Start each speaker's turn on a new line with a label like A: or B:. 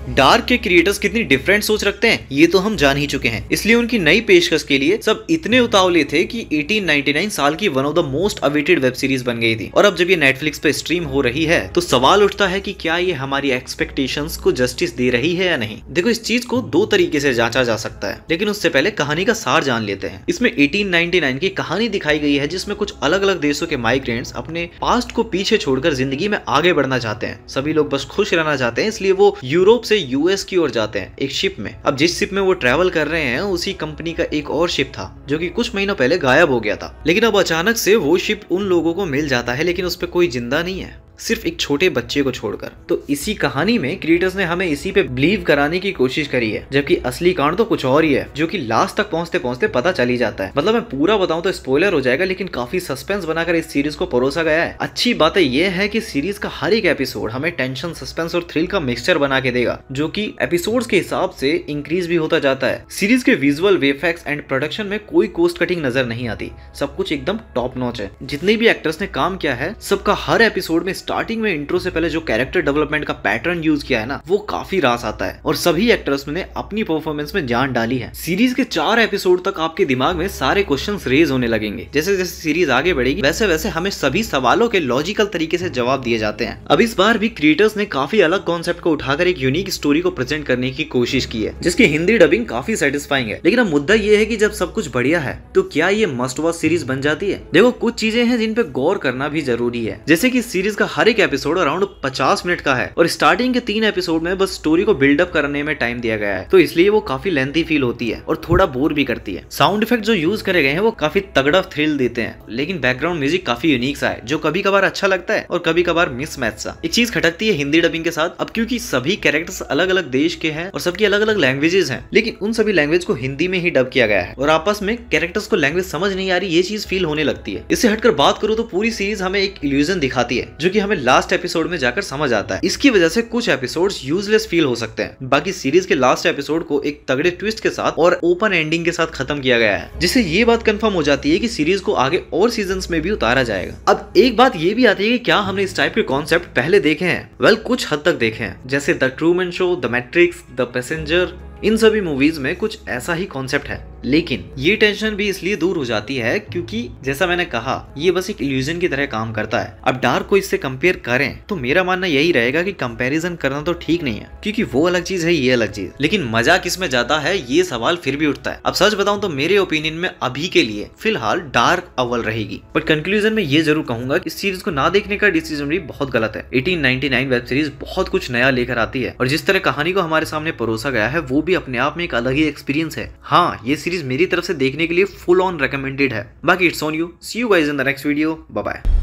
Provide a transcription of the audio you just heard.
A: Dark के creators कितनी different सोच रखते हैं ये तो हम जान ही चुके हैं, इसलिए उनकी नई पेशकश के लिए सब इतने उतावले थे कि 1899 साल की one of the most awaited web series बन गई थी। और अब जब ये नेटफ्लिक्स पे स्ट्रीम हो रही है तो सवाल उठता है कि क्या ये हमारी एक्सपेक्टेशंस को जस्टिस दे रही है या नहीं। देखो, इस चीज को दो तरीके से जांचा जा सकता है, लेकिन उससे पहले कहानी का सार जान लेते हैं। इसमें 1899 की कहानी दिखाई गई है जिसमें कुछ अलग अलग देशों के माइग्रेंट्स अपने पास्ट को पीछे छोड़कर जिंदगी में आगे बढ़ना चाहते हैं। सभी लोग बस खुश रहना चाहते हैं, इसलिए वो यूरोप से यूएस की ओर जाते हैं एक शिप में। अब जिस शिप में वो ट्रैवल कर रहे हैं उसी कंपनी का एक और शिप था जो कि कुछ महीनों पहले गायब हो गया था। लेकिन अब अचानक से वो शिप उन लोगों को मिल जाता है, लेकिन उस पर कोई जिंदा नहीं है, सिर्फ एक छोटे बच्चे को छोड़कर। तो इसी कहानी में क्रिएटर्स ने हमें इसी पे बिलीव कराने की कोशिश करी है, जबकि असली कांड तो कुछ और ही है जो कि लास्ट तक पहुंचते पहुंचते पता चल ही जाता है। मतलब मैं पूरा बताऊं तो स्पॉइलर हो जाएगा, लेकिन काफी सस्पेंस बनाकर इस सीरीज को परोसा गया है। अच्छी बात यह है कि सीरीज का हर एक एपिसोड हमें टेंशन, सस्पेंस और थ्रिल का मिक्सचर बना के देगा, जो कि एपिसोड्स के हिसाब से इंक्रीज भी होता जाता है। सीरीज के विजुअल, वीएफएक्स एंड प्रोडक्शन में कोई कॉस्ट कटिंग नजर नहीं आती, सब कुछ एकदम टॉप नॉच है। जितने भी एक्टर्स ने काम किया है सबका हर एपिसोड में स्टार्टिंग में इंट्रो पहले जो कैरेक्टर डेवलपमेंट का पैटर्न यूज किया है ना, वो काफी रास आता है और सभी एक्टर्स ने अपनी परफॉर्मेंस में जान डाली है। सीरीज के 4 एपिसोड तक आपके दिमाग में सारे क्वेश्चंस रेज होने लगेंगे। जैसे जैसे सीरीज आगे बढ़ेगी वैसे वैसे हमें सभी सवालों के लॉजिकल तरीके से जवाब दिए जाते हैं। अब इस बार भी क्रिएटर्स ने काफी अलग कॉन्सेप्ट को उठाकर एक यूनिक स्टोरी को प्रेजेंट करने की कोशिश की है, जिसकी हिंदी डबिंग काफी सेटिस्फाइंग है। लेकिन अब मुद्दा ये है कि जब सब कुछ बढ़िया है तो क्या ये मस्ट वॉच सीरीज बन जाती है? देखो, कुछ चीजें हैं जिन पे गौर करना भी जरूरी है, जैसे कि सीरीज का हर एक एपिसोड अराउंड 50 मिनट का है और स्टार्टिंग के 3 एपिसोड में बस स्टोरी को बिल्डअप करने में टाइम दिया गया है, तो इसलिए वो काफी लेंथी फील होती है और थोड़ा बोर भी करती है। साउंड इफेक्ट जो यूज करे गए हैं वो काफी तगड़ा थ्रिल देते हैं, लेकिन बैकग्राउंड म्यूजिक काफी यूनिक सा है जो कभी कभार अच्छा लगता है और कभी कभार मिसमैच सा। एक चीज खटकती है हिंदी डबिंग के साथ, अब क्योंकि सभी कैरेक्टर्स अलग अलग देश के हैं और सबकी अलग अलग लैंग्वेजेस हैं, लेकिन उन सभी लैंग्वेज को हिंदी में ही डब किया गया है और आपस में कैरेक्टर्स को लैंग्वेज समझ नहीं आ रही, ये चीज फील होने लगती है। इससे हटकर बात करूं तो पूरी सीरीज हमें एक इल्यूजन दिखाती है जो कि हमें लास्ट एपिसोड में जाकर समझ आता है। इसकी वजह से कुछ एपिसोड्स यूजलेस फील हो सकते हैं। बाकी सीरीज के लास्ट एपिसोड को एक तगड़े ट्विस्ट के साथ और ओपन एंडिंग के साथ खत्म किया गया है, जिससे ये बात कंफर्म हो जाती है कि सीरीज को आगे और सीजन्स में भी उतारा जाएगा। अब एक बात ये भी आती है कि क्या हमने इस टाइप के कॉन्सेप्ट पहले देखे हैं? वेल, कुछ हद तक देखे हैं, जैसे the Truman Show, the Matrix, the Passenger. इन सभी मूवीज में कुछ ऐसा ही कॉन्सेप्ट है, लेकिन ये टेंशन भी इसलिए दूर हो जाती है क्योंकि जैसा मैंने कहा ये बस एक इल्यूजन की तरह काम करता है। अब डार्क को इससे कंपेयर करें तो मेरा मानना यही रहेगा कि कंपैरिजन करना तो ठीक नहीं है, क्योंकि वो अलग चीज है, ये अलग चीज। लेकिन मजा किस में जाता है ये सवाल फिर भी उठता है। अब सच बताऊं तो मेरे ओपिनियन में अभी के लिए फिलहाल डार्क अव्वल रहेगी, बट कंक्लूजन में ये जरूर कहूंगा कि इस सीरीज को ना देखने का डिसीजन भी बहुत गलत है। 1899 वेब सीरीज बहुत कुछ नया लेकर आती है और जिस तरह कहानी को हमारे सामने परोसा गया है वो भी अपने आप में एक अलग ही एक्सपीरियंस है। हाँ, ये सीरीज मेरी तरफ से देखने के लिए फुल ऑन रेकमेंडेड है। बाकी it's on you. See you guys in the next video. Bye bye.